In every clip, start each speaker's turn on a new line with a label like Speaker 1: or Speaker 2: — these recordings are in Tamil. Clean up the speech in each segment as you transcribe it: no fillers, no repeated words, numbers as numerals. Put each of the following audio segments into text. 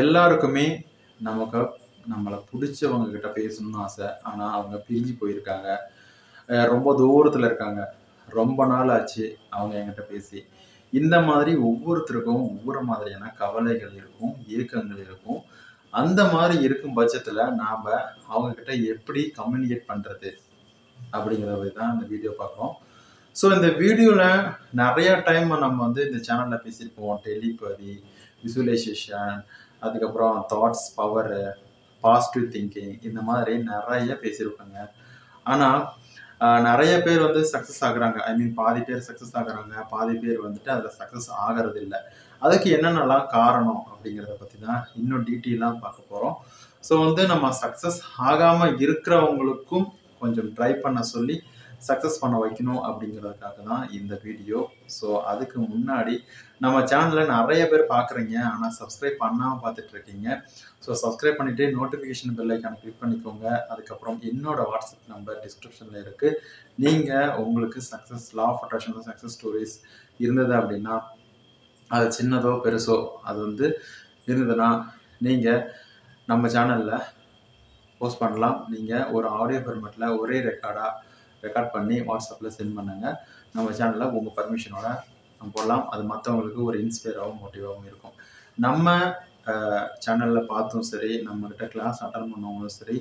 Speaker 1: எல்லாருக்குமே நமக்கு நம்மள புடிச்சவங்க கிட்ட பேசணும்னு ஆசை. ஆனா, அவங்க பிரிஞ்சு போயிருக்காங்க. ரொம்ப தூரத்துல இருக்காங்க. ரொம்ப நாள் ஆச்சு அவங்க என்கிட்ட பேசி. இந்த மாதிரி ஒவ்வொருத்தருக்கும் ஒவ்வொரு மாதிரியான கவலைகள் இருக்கும், ஏக்கங்கள் இருக்கும். அந்த மாரி இருக்கும் பட்சத்துல நாம அவங்க கிட்ட எப்படி கம்யூனிகேட் பண்றது? அப்படிங்கிறத பத்தி தான் இந்த வீடியோ பார்க்குறோம். ஸோ இந்த வீடியோல நெறைய டைம் நம்ம வந்து இந்த சேனல்ல பேசியிருப்போம். டெலிபதி, விசுவலைசேஷன், அதுக்கப்புறம் தாட்ஸ் பவரு, பாசிட்டிவ் திங்கிங் இந்த மாதிரி நெறைய பேசியிருப்பேங்க. ஆனா, நெறைய பேர் வந்து சக்சஸ் ஆகுறாங்க. ஐ மீன் பாதி பேர் சக்சஸ் ஆகுறாங்க. பாதி பேர் வந்துட்டு அதுல சக்சஸ் ஆகறதில்ல. அதுக்கு என்னென்னலாம் காரணம் அப்படிங்கிறத பத்தி தான் இன்னும் டீட்டெயிலா பார்க்க போறோம். ஸோ வந்து நம்ம சக்சஸ் ஆகாம இருக்கிறவங்களுக்கும் கொஞ்சம் ட்ரை பண்ண சொல்லி சக்சஸ் பண்ண வைக்கணும் அப்படிங்கிறதுக்காக தான் இந்த வீடியோ. ஸோ அதுக்கு முன்னாடி நம்ம சேனல்ல நெறைய பேர் பார்க்குறீங்க. ஆனா சப்ஸ்கிரைப் பண்ணாம பார்த்துட்டு இருக்கீங்க. ஸோ சப்ஸ்கிரைப் பண்ணிட்டு நோட்டிஃபிகேஷன் பெல் ஐக்கான கிளிக் பண்ணிக்கோங்க. அதுக்கப்புறம் என்னோட வாட்ஸ்அப் நம்பர் டிஸ்கிரிப்ஷன்ல இருக்கு. நீங்க உங்களுக்கு success law of attraction success stories இருந்தது அப்படின்னா, அது சின்னதோ பெருசோ அது வந்து இருந்ததுன்னா நீங்க நம்ம சேனல்ல போஸ்ட் பண்ணலாம். நீங்க ஒரு ஆடியோ ஃபார்மேட்ல ஒரே ரெக்கார்ட் பண்ணி வாட்ஸ்அப்ல சென்ட் பண்ணுங்க. நம்ம சேனல்ல உங்க பர்மிஷனோட போடலாம். அது மற்றவங்களுக்கு ஒரு இன்ஸ்பயராகவும் மோட்டிவாகவும் இருக்கும். நம்ம சேனல்ல பார்த்தும் சரி, நம்மகிட்ட கிளாஸ் அட்டன் பண்ணவங்களும் சரி,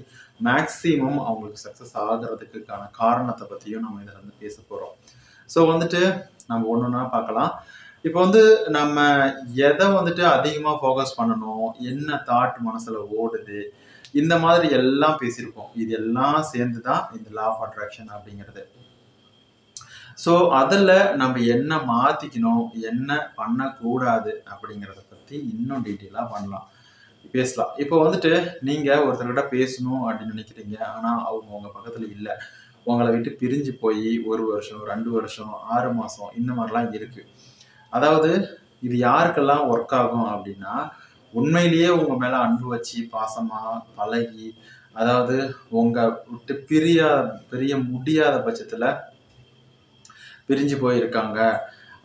Speaker 1: மேக்ஸிமம் அவங்களுக்கு சக்சஸ் ஆகிறதுக்கான காரணத்தை பற்றியும் நம்ம இதில் வந்து பேச போகிறோம். ஸோ வந்துட்டு நம்ம ஒன்று ஒன்றா பார்க்கலாம். இப்போ வந்து நம்ம எதை வந்துட்டு அதிகமாக ஃபோக்கஸ் பண்ணணும், என்ன தாட் மனசில் ஓடுது, இந்த மாதிரி எல்லாம் பேசியிருப்போம். இது எல்லாம் சேர்ந்து தான் இந்த லா ஆஃப் அட்ராக்ஷன் அப்படிங்கிறது. ஸோ அதில் நம்ம என்ன மாற்றிக்கணும், என்ன பண்ணக்கூடாது அப்படிங்கிறத பற்றி இன்னும் டீட்டெயிலாக பேசலாம். இப்போ வந்துட்டு நீங்கள் ஒருத்தர்கிட்ட பேசணும் அப்படின்னு நினைக்கிறீங்க. ஆனால் அவங்க உங்கள் பக்கத்தில் இல்லை. உங்களை விட்டு பிரிஞ்சு போய் 1 வருஷம், 2 வருஷம், 6 மாதம் இந்த மாதிரிலாம் இருக்குது. அதாவது இது யாருக்கெல்லாம் ஒர்க் ஆகும் அப்படின்னா, உண்மையிலேயே உங்கள் மேலே அன்பு வச்சு பாசமாக பழகி, அதாவது உங்கள் விட்டு பிரிய முடியாத பட்சத்தில் பிரிஞ்சு போயிருக்காங்க.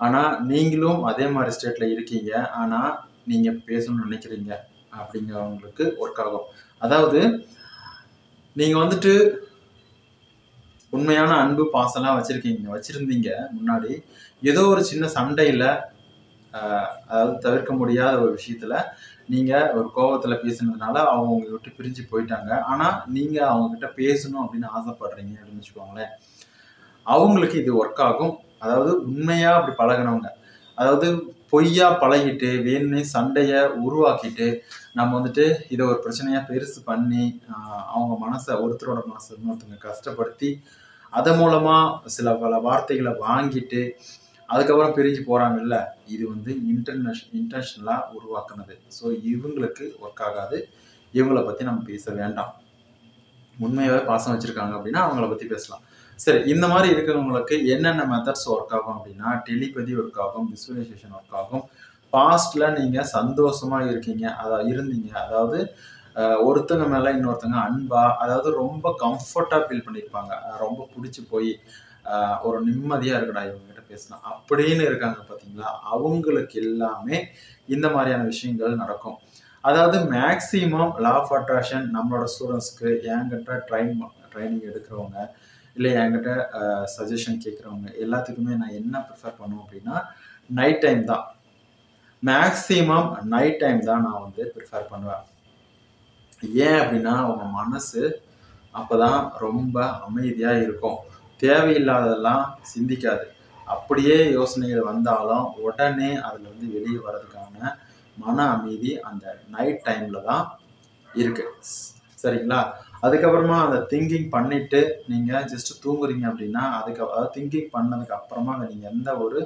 Speaker 1: ஆனால் நீங்களும் அதே மாதிரி ஸ்டேட்டில் இருக்கீங்க. ஆனால் நீங்கள் பேசணும்னு நினைக்கிறீங்க அப்படிங்கிறவங்களுக்கு ஒர்க் ஆகும். அதாவது நீங்கள் வந்துட்டு உண்மையான அன்பு பாசம்லாம் வச்சிருந்தீங்க முன்னாடி. ஏதோ ஒரு சின்ன சண்டையில், அதாவது தவிர்க்க முடியாத ஒரு விஷயத்துல நீங்கள் ஒரு கோபத்தில் பேசுனதுனால அவங்க உங்களை விட்டு பிரிஞ்சு போயிட்டாங்க. ஆனால் நீங்கள் அவங்கக்கிட்ட பேசணும் அப்படின்னு ஆசைப்படுறீங்க அப்படின்னு வச்சுக்கோங்களேன். அவங்களுக்கு இது ஒர்க் ஆகும். அதாவது உண்மையாக அப்படி பழகினவங்க, அதாவது பொய்யா பழகிட்டு வேணும்னே சண்டையை உருவாக்கிட்டு நம்ம வந்துட்டு இதை ஒரு பிரச்சனையாக பெருசு பண்ணி அவங்க ஒருத்தரோட மனசை இன்னொருத்தவங்க கஷ்டப்படுத்தி அதன் மூலமாக பல வார்த்தைகளை வாங்கிட்டு அதுக்கப்புறம் பிரிஞ்சு போகிறாங்கல்ல, இது வந்து இன்டென்ஷனலாக உருவாக்குனது. ஸோ இவங்களுக்கு ஒர்க் ஆகாது. இவங்களை பற்றி நம்ம பேச வேண்டாம். உண்மையாகவே பாசம் வச்சுருக்காங்க அப்படின்னா அவங்கள பற்றி பேசலாம். சரி, இந்த மாதிரி இருக்கிறவங்களுக்கு என்னென்ன மெத்தட்ஸ் ஒர்க் ஆகும் அப்படின்னா, டெலிபதி ஒர்க் ஆகும், விசுவலைசேஷன் ஒர்க் ஆகும். பாஸ்டில் நீங்கள் சந்தோஷமாக இருந்தீங்க, அதாவது ஒருத்தங்க மேலே இன்னொருத்தங்க அன்பாக, அதாவது ரொம்ப கம்ஃபர்ட்டாக ஃபீல் பண்ணியிருப்பாங்க. ரொம்ப பிடிச்சி போய் ஒரு நிம்மதியாக இருக்கடா இவங்ககிட்ட பேசினா அப்படின்னு இருக்காங்க பார்த்தீங்களா, அவங்களுக்கு எல்லாமே இந்த மாதிரியான விஷயங்கள் நடக்கும். அதாவது மேக்ஸிமம் லா ஆஃப் அட்ராக்ஷன் நம்மளோட ஸ்டூடெண்ட்ஸ்க்கு என்கிட்ட ட்ரைனிங் எடுக்கிறவங்க இல்லை என்கிட்ட சஜஷன் கேட்குறவங்க எல்லாத்துக்குமே நான் என்ன ப்ரிஃபர் பண்ணுவேன் அப்படின்னா, நைட் டைம் தான். மேக்ஸிமம் நைட் டைம் தான் நான் வந்து ப்ரிஃபர் பண்ணுவேன். ஏன் அப்படின்னா அவங்க மனசு அப்போ தான் ரொம்ப அமைதியாக இருக்கும். தேவையில்லாததெல்லாம் சிந்திக்காது. அப்படியே யோசனைகள் வந்தாலும் உடனே அதில் வந்து வெளியே வர்றதுக்கான மன அமைதி அந்த நைட் டைமில் தான் இருக்குது. சரிங்களா? அதுக்கப்புறமா அந்த திங்கிங் பண்ணிவிட்டு நீங்கள் ஜஸ்ட்டு தூங்குறீங்க அப்படின்னா அதாவது திங்கிங் பண்ணதுக்கு அப்புறமா நீங்கள் எந்த ஒரு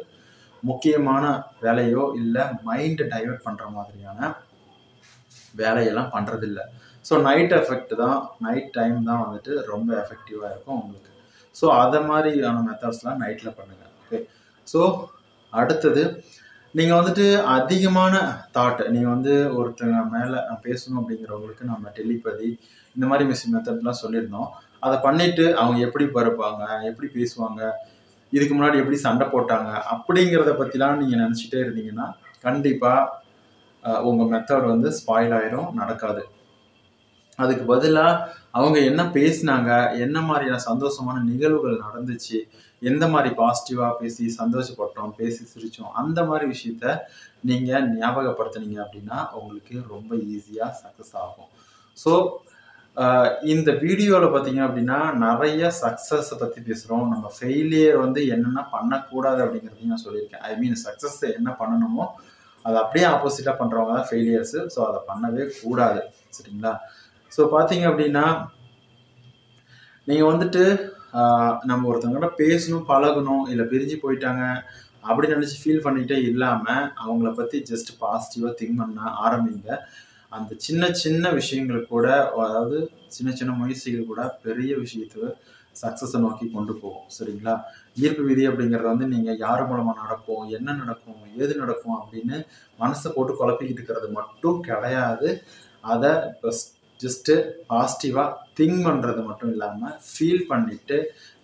Speaker 1: முக்கியமான வேலையோ இல்லை மைண்டை டைவர்ட் பண்ணுற மாதிரியான வேலையெல்லாம் பண்ணுறதில்ல. ஸோ நைட் டைம் தான் வந்துட்டு ரொம்ப எஃபெக்டிவாக இருக்கும் உங்களுக்கு. ஸோ அதை மாதிரியான மெத்தட்ஸ்லாம் நைட்டில் பண்ணுங்கள். ஓகே. ஸோ அடுத்தது நீங்கள் வந்துட்டு அதிகமான தாட், நீங்கள் வந்து ஒருத்தங்க மேலே பேசணும் அப்படிங்கிறவங்களுக்கு நம்ம டெலிபதி இந்த மாதிரி மெத்தட்லாம் சொல்லியிருந்தோம். அதை பண்ணிவிட்டு அவங்க எப்படி பருப்பாங்க, எப்படி பேசுவாங்க, இதுக்கு முன்னாடி எப்படி சண்டை போட்டாங்க அப்படிங்கிறத பற்றிலாம் நீங்கள் நினச்சிட்டே இருந்தீங்கன்னா கண்டிப்பாக உங்கள் மெத்தட் வந்து ஸ்பாயில் ஆயிரும், நடக்காது. அதுக்கு பதிலாக அவங்க என்ன பேசினாங்க, என்ன மாதிரியான சந்தோஷமான நிகழ்வுகள் நடந்துச்சு, எந்த மாதிரி பாசிட்டிவாக பேசி சந்தோஷப்பட்டோம், பேசி சிரித்தோம், அந்த மாதிரி விஷயத்த நீங்கள் ஞாபகப்படுத்துனீங்க அப்படின்னா உங்களுக்கு ரொம்ப ஈஸியாக சக்ஸஸ் ஆகும். ஸோ இந்த வீடியோவில் பார்த்தீங்க அப்படின்னா நிறைய சக்ஸஸை பற்றி பேசுகிறோம். நம்ம ஃபெயிலியர் வந்து என்னென்ன பண்ணக்கூடாது அப்படிங்கிறதையும் நான் சொல்லியிருக்கேன். ஐ மீன் சக்ஸஸ் என்ன பண்ணணுமோ அதை அப்படியே ஆப்போசிட்டாக பண்ணுறவங்க தான் ஃபெயிலியர்ஸு. ஸோ அதை பண்ணவே கூடாது. சரிங்களா? ஸோ பார்த்தீங்க அப்படின்னா நீங்கள் வந்துட்டு நம்ம ஒருத்தவங்கள்ட்ட பேசணும், பழகணும், இல்லை பிரிஞ்சு போயிட்டாங்க அப்படின்னு நினச்சி ஃபீல் பண்ணிகிட்டே இல்லாமல் அவங்கள பற்றி ஜஸ்ட் பாசிட்டிவாக திங்க் பண்ண ஆரம்பிங்க. அந்த சின்ன சின்ன விஷயங்கள் கூட, அதாவது சின்ன சின்ன முயற்சிகள் கூட பெரிய விஷயத்தை சக்ஸஸை நோக்கி கொண்டு போகும். சரிங்களா? ஈர்ப்பு விதி அப்படிங்கிறது வந்து நீங்கள் யார் மூலமாக நடக்கும், என்ன நடக்கும், ஏது நடக்கும் அப்படின்னு மனசை போட்டு குழப்பிக்கிட்டு இருக்கிறது மட்டும் கிடையாது. அதை ஜஸ்ட்டு பாசிட்டிவாக திங்க் பண்ணுறது மட்டும் இல்லாமல் ஃபீல் பண்ணிவிட்டு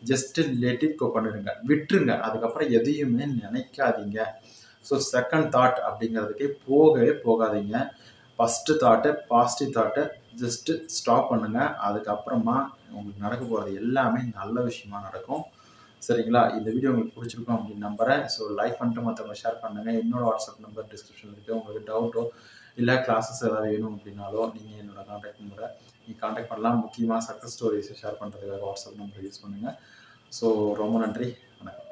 Speaker 1: ஜஸ்ட்டு லெட் இட் கோ பண்ணிடுங்க, விட்டுருங்க. அதுக்கப்புறம் எதையுமே நினைக்காதீங்க. ஸோ செகண்ட் தாட் அப்படிங்கிறதுக்கே போகவே போகாதீங்க. ஃபஸ்ட்டு தாட்டை, பாசிட்டிவ் தாட்டை ஜஸ்ட்டு ஸ்டாப் பண்ணுங்கள். அதுக்கப்புறமா உங்களுக்கு நடக்க போகிறது எல்லாமே நல்ல விஷயமா நடக்கும். சரிங்களா? இந்த வீடியோ உங்களுக்கு பிடிச்சிருக்கும் அப்படின்னு நம்புகிறேன். ஸோ லைக் பண்ணிட்டு மற்றவங்க ஷேர் பண்ணுங்கள். என்னோட வாட்ஸ்அப் நம்பர் டிஸ்கிரிப்ஷனில் இருக்குது. உங்களுக்கு டவுட்டோ இல்லை கிளாஸஸ் ஏதாவது வேணும் அப்படின்னாலோ நீங்கள் என்னோட கான்டாக்ட் நம்பரை நீங்கள் கான்டாக்ட் பண்ணலாம். முக்கியமாக சக்ஸஸ் ஸ்டோரிஸை ஷேர் பண்ணுறதுக்காக வாட்ஸ்அப் நம்பரை யூஸ் பண்ணுங்கள். ஸோ ரொம்ப நன்றி. வணக்கம்.